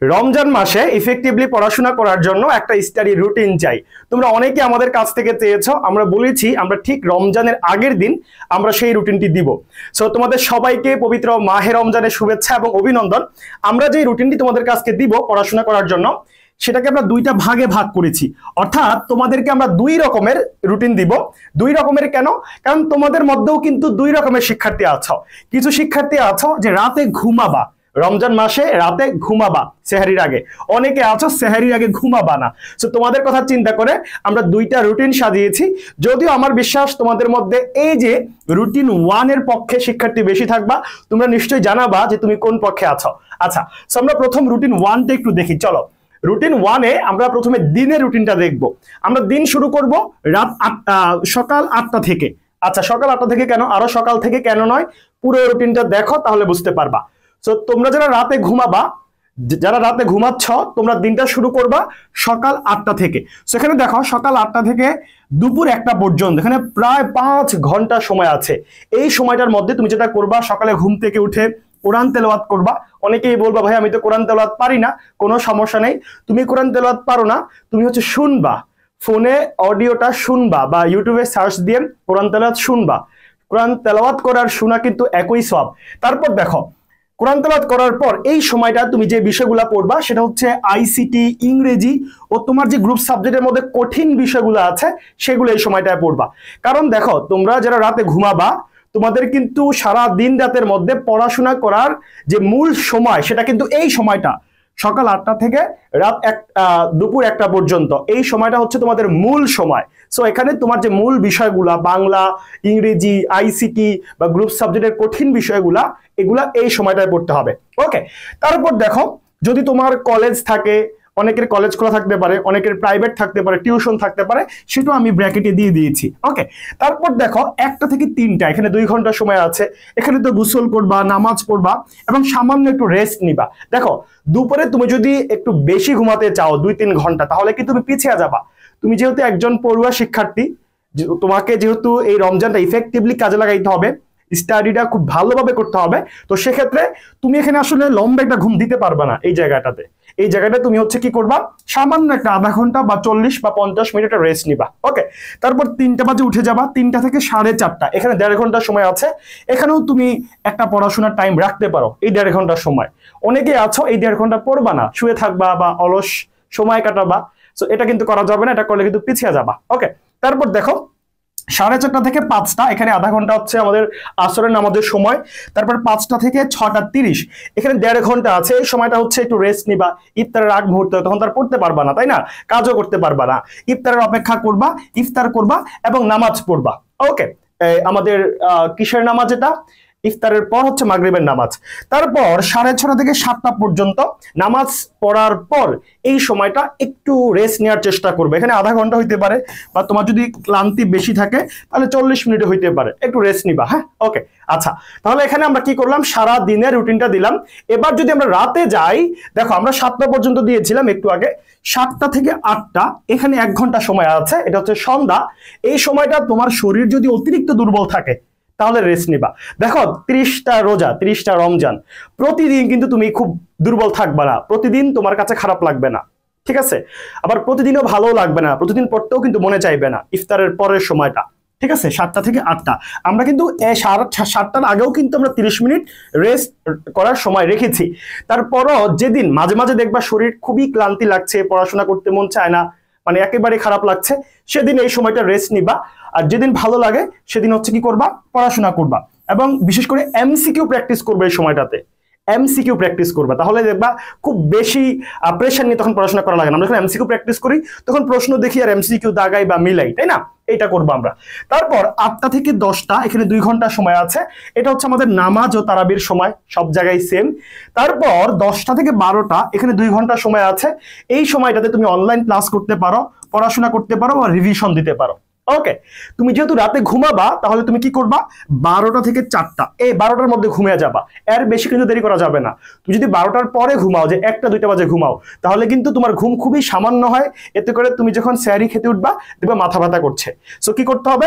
রমজান মাসে ইফেক্টিভলি পড়াশোনা করার জন্য একটা স্টাডি রুটিন চাই। তোমরা অনেকে আমাদের কাছ থেকে চেয়েছো, আমরা বলেছি আমরা ঠিক রমজানের আগের দিন আমরা সেই রুটিনটি দিব। সো তোমাদের সবাইকে পবিত্র মাহে রমজানের শুভেচ্ছা এবং অভিনন্দন। আমরা যে রুটিনটি তোমাদের কাছে দিব পড়াশোনা করার জন্য, সেটাকে আমরা দুইটা ভাগে ভাগ করেছি। অর্থাৎ তোমাদেরকে আমরা দুই রকমের রুটিন দিব। দুই রকমের কেন? কারণ তোমাদের মধ্যেও কিন্তু দুই রকমের শিক্ষার্থী আছো। কিছু শিক্ষার্থী আছো যে রাতে ঘুমাবা, রমজান মাসে রাতে ঘুমাবা সেহারির আগে, অনেকে আছো সেহারির আগে ঘুমাবা না। সো তোমাদের কথা চিন্তা করে আমরা দুইটা রুটিন সাজিয়েছি। যদিও আমার বিশ্বাস তোমাদের মধ্যে এই যে রুটিন 1 এর পক্ষে শিক্ষার্থী বেশি থাকবা, তোমরা নিশ্চয়ই জানাবা যে তুমি কোন পক্ষে আছো। আচ্ছা, সো আমরা প্রথম রুটিন 1টা একটু দেখি। চলো, রুটিন 1-এ আমরা প্রথমে দিনের রুটিনটা দেখব। আমরা দিন শুরু করব সকাল 8টা থেকে। আচ্ছা, সকাল 8টা থেকে কেন, আরো সকাল থেকে কেন নয়, পুরো রুটিনটা দেখো তাহলে বুঝতে পারবা। সো তোমরা যারা রাতে ঘুমাবা, যারা রাতে ঘুমাচ্ছ, তোমরা দিনটা শুরু করবা সকাল 8টা থেকে। সেখানে দেখো সকাল 8টা থেকে দুপুর 1টা পর্যন্ত, এখানে প্রায় 5 ঘন্টা সময় আছে। এই সময়টার মধ্যে তুমি যেটা করবা, সকালে ঘুম থেকে উঠে কোরআন তেলাওয়াত করবা। অনেকেই বলবা ভাই আমি তো কোরআন তেলাওয়াত পারি না। কোনো সমস্যা নেই, তুমি কোরআন তেলাওয়াত পারো না, তুমি শুনবা, ফোনে অডিওটা শুনবা বা ইউটিউবে সার্চ দিয়ে কোরআন তেলাওয়াত শুনবা। কোরআন তেলাওয়াত করার শোনা কিন্তু একই সওয়াব। তারপর দেখো কোরআন তেলাওয়াত করার পর এই সময়টা তুমি যে বিষয়গুলো পড়বা সেটা হচ্ছে আইসিটি, ইংরেজি ও তোমার যে গ্রুপ সাবজেক্টের মধ্যে কঠিন বিষয়গুলো আছে সেগুলো এই সময়টায় পড়বা। কারণ দেখো তোমরা যারা রাতে ঘুমাবা, তোমাদের কিন্তু সারা দিন রাতের মধ্যে পড়াশোনা করার যে মূল সময় সেটা কিন্তু এই সময়টা, সকাল 8টা থেকে দুপুর 1টা পর্যন্ত। এই সময়টা হচ্ছে তোমাদের মূল সময়। সো এখানে তোমার যে মূল বিষয়গুলা, বাংলা, ইংরেজি, আইসিটি বা গ্রুপ সাবজেক্টের কঠিন বিষয়গুলা, এগুলা এই সময়টায় পড়তে হবে। ওকে, তারপর দেখো যদি তোমার কলেজ থাকে, অনেকের কলেজ খোলা থাকতে পারে, অনেকের প্রাইভেট থাকতে পারে, টিউশন থাকতে পারে, সেটাও আমি ব্র্যাকেটে দিয়ে দিয়েছি। ওকে, তারপর দেখো 1টা থেকে 3টা, এখানে 2 ঘন্টা সময় আছে। এখানে তো গোসল করবা, নামাজ পড়বা এবং সামান্য একটু রেস্ট নিবা। দেখো দুপুরে তুমি যদি একটু বেশি ঘুমাতে চাও 2-3 ঘন্টা, তাহলে কি তুমি পিছিয়ে যাবা। তুমি যেহেতু একজন পড়ুয়া শিক্ষার্থী, তোমাকে যেহেতু এই রমজানটা ইফেক্টিভলি কাজে লাগাইতে হবে, স্টাডিটা খুব ভালোভাবে করতে হবে, তো সেক্ষেত্রে তুমি এখানে আসলে লম্বা একটা ঘুম দিতে পারবে না। এই জায়গাটাতে তুমি কি করবা, সামান্য একটা আধা ঘন্টা বা 40 বা 50 মিনিট রেস্ট নিবা। ওকে, তারপর 3টা বাজে উঠে যাবা। 3টা থেকে 4:30, এখানে 1.5 ঘন্টা সময় আছে। এখানেও তুমি একটা পড়াশোনার টাইম রাখতে পারো, এই 1.5 ঘন্টার সময়। অনেকে আছো এই 1.5 ঘন্টা পড়বা না, শুয়ে থাকবা বা অলস সময় কাটাবা। সো এটা কিন্তু করা যাবে না, এটা করলে কিন্তু পিছিয়ে যাবা। ওকে, তারপর দেখো 4:30 থেকে 5টা, এখানে আধা ঘন্টা হচ্ছে আমাদের আসরের নামাজের সময়। তারপর 5টা থেকে 6:30, এখানে 1.5 ঘন্টা আছে। এই সময়টা হচ্ছে একটু রেস্ট নিবা। ইফতারের আগ মুহূর্তে, তখন তার পড়তে পারবা না, তাই না, কাজও করতে পারবা না। ইফতারের অপেক্ষা করবা, ইফতার করবা এবং নামাজ পড়বা। ওকে, আমাদের কিসের নামাজ এটা? ইফতারের পর হচ্ছে মাগরিবের নামাজ। তারপর 6:30 থেকে 7টা পর্যন্ত নামাজ পড়ার পর এই সময়টা একটু রেস্ট নেওয়ার চেষ্টা করবে। এখানে আধা ঘন্টা হইতে পারে, বা তোমার যদি ক্লান্তি বেশি থাকে তাহলে 40 মিনিট হইতে পারে, একটু রেস্ট নিবা। হ্যাঁ, ওকে। আচ্ছা, তাহলে এখানে আমরা কি করলাম, সারা দিনের রুটিনটা দিলাম। এবার যদি আমরা রাতে যাই, দেখো আমরা 7টা পর্যন্ত দিয়েছিলাম একটু আগে। 7টা থেকে 8টা, এখানে 1 ঘন্টা সময় আছে, এটা হচ্ছে সন্ধ্যা। এই সময়টা তোমার শরীর যদি অতিরিক্ত দুর্বল থাকে তাহলে রেস্ট নিবা। দেখো 30টা রোজা, 30টা রমজান, প্রতিদিন কিন্তু তুমি খুব দুর্বল থাকবে না, প্রতিদিন তোমার কাছে খারাপ লাগবে না, ঠিক আছে। আবার প্রতিদিনও ভালো লাগবে না, প্রতিদিন পড়তেও কিন্তু মনে চাইবে না ইফতারের পরের সময়টা, ঠিক আছে। 7টা থেকে 8টা আমরা কিন্তু 7টার আগেও কিন্তু আমরা 30 মিনিট রেস্ট করার সময় রেখেছি। তারপরও যেদিন মাঝে মাঝে দেখবা শরীর খুবই ক্লান্তি লাগছে, পড়াশোনা করতে মন চায় না, মানে একেবারে খারাপ লাগছে, সেদিন এই সময়টা রেস্ট নিবা। আর যেদিন ভালো লাগে সেদিন কি করবা, পড়াশোনা করবা। এবং বিশেষ করে এমসিকিউ প্র্যাকটিস করবে এই সময়টাতে। এমসিকিউ প্র্যাকটিস করবা, তাহলে দেখবা খুব বেশি প্রেশার নিয়ে তখন পড়াশোনা করা লাগে না। আমরা যখন এমসিকিউ প্র্যাকটিস করি তখন প্রশ্ন দেখি আর এমসিকিউ দাগাই বা মিলাই, তাই না, এটা করবো আমরা। তারপর 8টা থেকে 10টা, এখানে 2 ঘন্টা সময় আছে। এটা হচ্ছে আমাদের নামাজ ও তারাবির সময়, সব জায়গায় সেম। তারপর 10টা থেকে 12টা, এখানে 2 ঘন্টা সময় আছে। এই সময়টাতে তুমি অনলাইন ক্লাস করতে পারো, পড়াশোনা করতে পারো বা রিভিশন দিতে পারো। ওকে, তুমি যেহেতু রাতে ঘুমাবা তাহলে তুমি কি করবা, 12টা থেকে 4টা, এই 12টার মধ্যে ঘুমিয়ে যাবা। এর বেশি কিন্তু দেরি করা যাবে না। তুমি যদি 12টার পরে ঘুমাও, যে 1টা-2টা বাজে ঘুমাও, তাহলে কিন্তু তোমার ঘুম খুবই সামান্য হয়। এতে করে তুমি যখন সেহরি খেতে উঠবা দেখবা মাথা ব্যথা করছে। সো কি করতে হবে,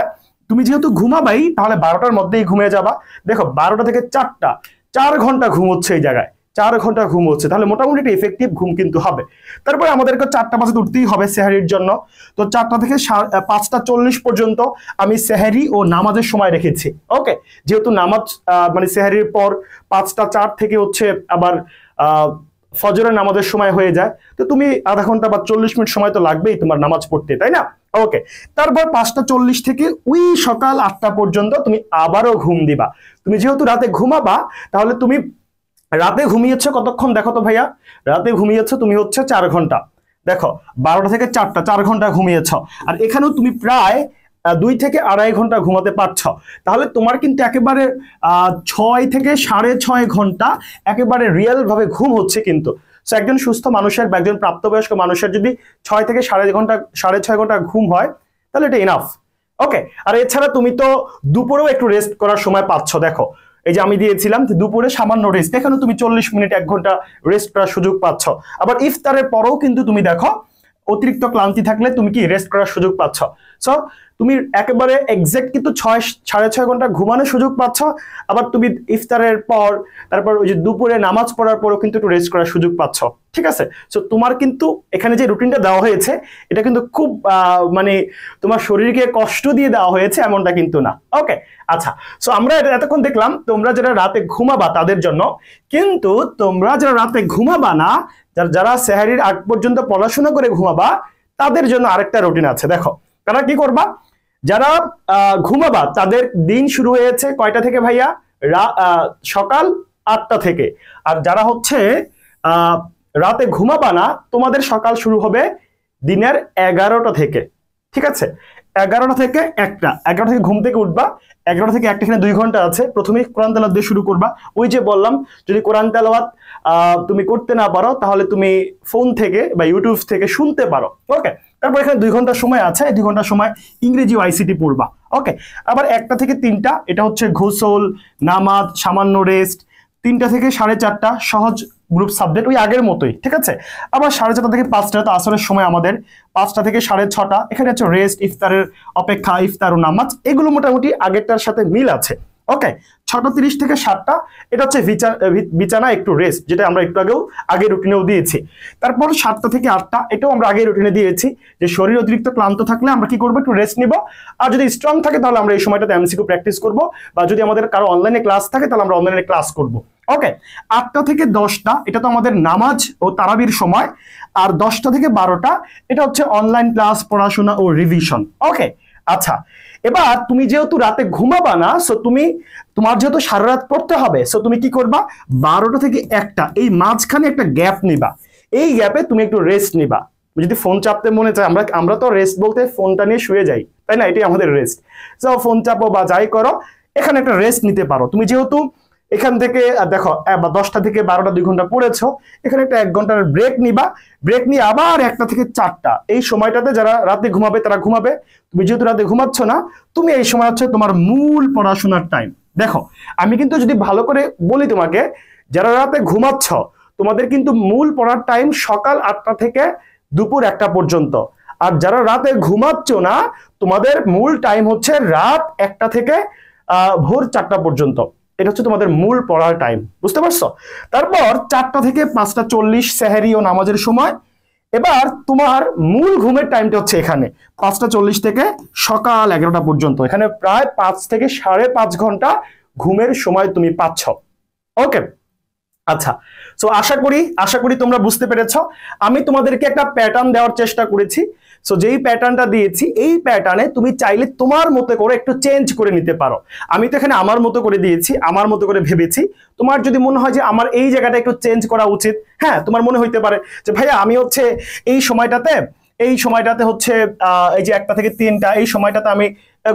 তুমি যেহেতু ঘুমাবাই তাহলে 12টার মধ্যেই ঘুমিয়ে যাবা। দেখো 12টা থেকে 4টা, 4 ঘন্টা ঘুম হচ্ছে এই জায়গায়। 4 ঘন্টা ঘুম হচ্ছে, তাহলে মোটামুটি একটা ইফেক্টিভ ঘুম কিন্তু হবে। তারপরে আমাদেরকে 4টা বাজে উঠতেই হবে সেহারির জন্য। তো 4টা থেকে 5টা 40 পর্যন্ত আমি সেহারি ও নামাজের সময় রেখেছি। ওকে, যেহেতু নামাজ মানে সেহারির পর 5টা 4 থেকে হচ্ছে আবার ফজরের নামাজের সময় হয়ে যায়, তো তুমি আধা ঘন্টা বা 40 মিনিট সময় তো লাগবেই তোমার নামাজ পড়তে, তাই না? ওকে, তারপর 5টা 40 থেকে ওই সকাল 8টা পর্যন্ত তুমি আবারও ঘুম দিবা। তুমি যেহেতু রাতে ঘুমাবা, তাহলে তুমি রাতে ঘুমিয়েছো কতক্ষণ দেখো তো ভাইয়া, রাতে ঘুমিয়েছো তুমি হচ্ছে 4 ঘন্টা। দেখো 12টা থেকে 4টা 4 ঘন্টা ঘুমিয়েছ, আর এখানেও তুমি প্রায় 2 থেকে 2.5 ঘন্টা ঘুমাতে পারছ। তাহলে তোমার কিন্তু একেবারে 6 থেকে 6.5 ঘন্টা একেবারে রিয়েল ভাবে ঘুম হচ্ছে কিন্তু। সো একজন সুস্থ মানুষের বা একজন প্রাপ্তবয়স্ক মানুষের যদি 6 থেকে 6.5 ঘন্টা ঘুম হয়, তাহলে এটা ইনাফ। ওকে, আর এছাড়া তুমি তো দুপুরেও একটু রেস্ট করার সময় পাচ্ছ। দেখো এই যে আমি দিয়েছিলাম দুপুরে সামান্য রেস্ট, এখানে তুমি 40 মিনিট 1 ঘন্টা রেস্ট করার সুযোগ পাচ্ছ। আবার ইফতারের পরেও কিন্তু তুমি দেখো অতিরিক্ত ক্লান্তি থাকলে তুমি কি রেস্ট করার সুযোগ পাচ্ছ। সো তুমি একেবারে এক্সাক্ট কিন্তু 6.5 ঘন্টা ঘুমানোর সুযোগ পাচ্ছ। আবার তুমি ইফতারের পর তারপর ওই যে দুপুরে নামাজ পড়ার পরও কিন্তু একটু রেস্ট করার সুযোগ পাচ্ছ। ঠিক আছে, সো তোমার কিন্তু এখানে যে রুটিনটা দেওয়া হয়েছে এটা কিন্তু খুব মানে তোমার শরীরকে কষ্ট দিয়ে দেওয়া হয়েছে এমনটা কিন্তু না। ওকে, আচ্ছা, সো আমরা এতক্ষণ দেখলাম তোমরা যারা রাতে ঘুমাবা তাদের জন্য, কিন্তু তোমরা যারা রাতে ঘুমাবা না, যারা সেহারির আগ পর্যন্ত পড়াশোনা করে ঘুমাবা, তাদের জন্য আরেকটা রুটিন আছে। দেখো তারা কি করবা, যারা ঘুমাবা তাদের দিন শুরু হয়েছে কয়টা থেকে ভাইয়া? সকাল 8টা থেকে। আর যারা হচ্ছে রাতে ঘুমাবা না, তোমাদের সকাল শুরু হবে দিনের 11টা থেকে। ঠিক আছে, 11টা থেকে 1টা, 11টা থেকে ঘুম থেকে উঠবা, 11টা থেকে 1টা, এখানে 2 ঘন্টা আছে। প্রথমে কোরআন তেলাওয়াত দিয়ে শুরু করবা। ওই যে বললাম, যদি কোরআন তেলাওয়াত তুমি করতে না পারো, তাহলে তুমি ফোন থেকে বা ইউটিউব থেকে শুনতে পারো। ওকে, তারপর এখানে 2 ঘন্টা সময় আছে, 2 ঘন্টা সময় ইংরেজি ও আইসিটি পড়বা। ওকে, আবার 1টা থেকে 3টা এটা হচ্ছে গোসল, নামাজ, সামান্য রেস্ট। 3টা থেকে 4:30 সহজ গ্রুপ সাবজেক্ট, ওই আগের মতোই। ঠিক আছে, আবার 4:30 থেকে 5টা তো আসরের সময় আমাদের। 5টা থেকে 6:30 এখানে হচ্ছে রেস্ট, ইফতারের অপেক্ষা, ইফতার ও নামাজ, এগুলো মোটামুটি আগেরটার সাথে মিল আছে। ওকে, 6:30 থেকে 7টা এটা হচ্ছে বিছানা একটু রেস্ট, যেটা আমরা একটু আগে রুটিনেও দিয়েছি। তারপর 7টা থেকে 8টা এটাও আমরা আগে রুটিনে দিয়েছি, যে শরীর অতিরিক্ত ক্লান্ত থাকলে আমরা কি করবো, একটু রেস্ট নিব। আর যদি স্ট্রং থাকে তাহলে আমরা এই সময়টাতে এমসিকিউ প্র্যাকটিস করব, বা যদি আমাদের কারো অনলাইনে ক্লাস থাকে তাহলে আমরা অনলাইনে ক্লাস করব। ওকে, 8টা থেকে 10টা এটা তো আমাদের নামাজ ও তারাবির সময়। আর 10টা থেকে 12টা এটা হচ্ছে অনলাইন ক্লাস, পড়াশোনা ও রিভিশন। ওকে, আচ্ছা, এবার তুমি যেহেতু রাতে ঘুমাবা না, সো তোমার যেহেতু সারা রাত পড়তে হবে, সো তুমি কি করবা, 12টা থেকে 1টা এই মাঝখানে একটা গ্যাপ নিবা। এই গ্যাপে তুমি একটু রেস্ট নিবা। যদি ফোন চাপতে মনে চায়, আমরা তো রেস্ট বলতে ফোনটা নিয়ে শুয়ে যাই, তাই না? এটাই আমাদের রেস্ট। সো ফোন চাপো বা যাই করো, এখানে একটা রেস্ট নিতে পারো। তুমি যেহেতু এখান থেকে দেখো 10টা থেকে 12টা 2 ঘন্টা পড়েছো, এখানে একটা 1 ঘন্টার ব্রেক নিবা। ব্রেক নিয়ে আবার 1টা থেকে 4টা এই সময়টাতে যারা রাতে ঘুমাবে তারা ঘুমাবে। তুমি যেহেতু রাতে ঘুমাচ্ছ না, তুমি এই সময় হচ্ছে তোমার মূল পড়াশোনার টাইম। দেখো আমি কিন্তু যদি ভালো করে বলি তোমাকে, যারা রাতে ঘুমাচ্ছ তোমাদের কিন্তু মূল পড়ার টাইম সকাল 8টা থেকে দুপুর 1টা পর্যন্ত। আর যারা রাতে ঘুমাচ্ছ না, তোমাদের মূল টাইম হচ্ছে রাত 1টা থেকে ভোর 4টা পর্যন্ত। এটা হচ্ছে তোমাদের মূল পড়ার টাইম, বুঝতে পারছো? তারপর 4টা থেকে 5টা 40 সেহারি ও নামাজের সময়। এবার তোমার মূল ঘুমের টাইমটা হচ্ছে এখানে 5টা 40 থেকে সকাল 11টা পর্যন্ত। এখানে প্রায় 5 থেকে 5.5 ঘন্টা ঘুমের সময় তুমি পাচ্ছ। ওকে, আচ্ছা, সো আশা করি তোমরা বুঝতে পেরেছো। আমি তোমাদেরকে একটা প্যাটার্ন দেওয়ার চেষ্টা করেছি। সো যেই প্যাটার্নটা দিয়েছি, এই প্যাটার্নে তুমি চাইলে তোমার মতো করে একটু চেঞ্জ করে নিতে পারো। আমি তো এখানে আমার মতো করে দিয়েছি, আমার মতো করে ভেবেছি। তোমার যদি মনে হয় যে আমার এই জায়গাটা একটু চেঞ্জ করা উচিত, হ্যাঁ, তোমার মনে হইতে পারে যে ভাইয়া আমি হচ্ছে এই সময়টাতে হচ্ছে এই যে 1টা থেকে 3টা এই সময়টাতে আমি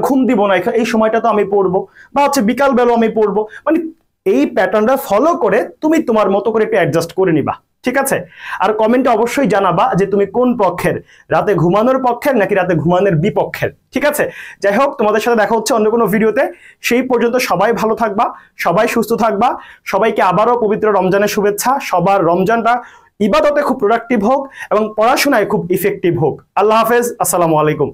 ঘুম দিব না, এই সময়টা তো আমি পড়বো, বা হচ্ছে বিকাল বেলা আমি পড়বো। মানে এই প্যাটার্নটা ফলো করে তুমি তোমার মতো করে একটু অ্যাডজাস্ট করে নিবা। ঠিক আছে, আর কমেন্টে অবশ্যই জানাবা যে তুমি কোন পক্ষের, রাতে ঘুমানোর পক্ষের নাকি রাতে ঘুমানোর বিপক্ষের। ঠিক আছে, যাই হোক, তোমাদের সাথে দেখা হচ্ছে অন্য কোনো ভিডিওতে। সেই পর্যন্ত সবাই ভালো থাকবা, সবাই সুস্থ থাকবা। সবাইকে আবারও পবিত্র রমজানের শুভেচ্ছা। সবার রমজানটা ইবাদতে খুব প্রোডাক্টিভ হোক এবং পড়াশোনায় খুব ইফেক্টিভ হোক। আল্লাহ হাফেজ, আসসালামু আলাইকুম।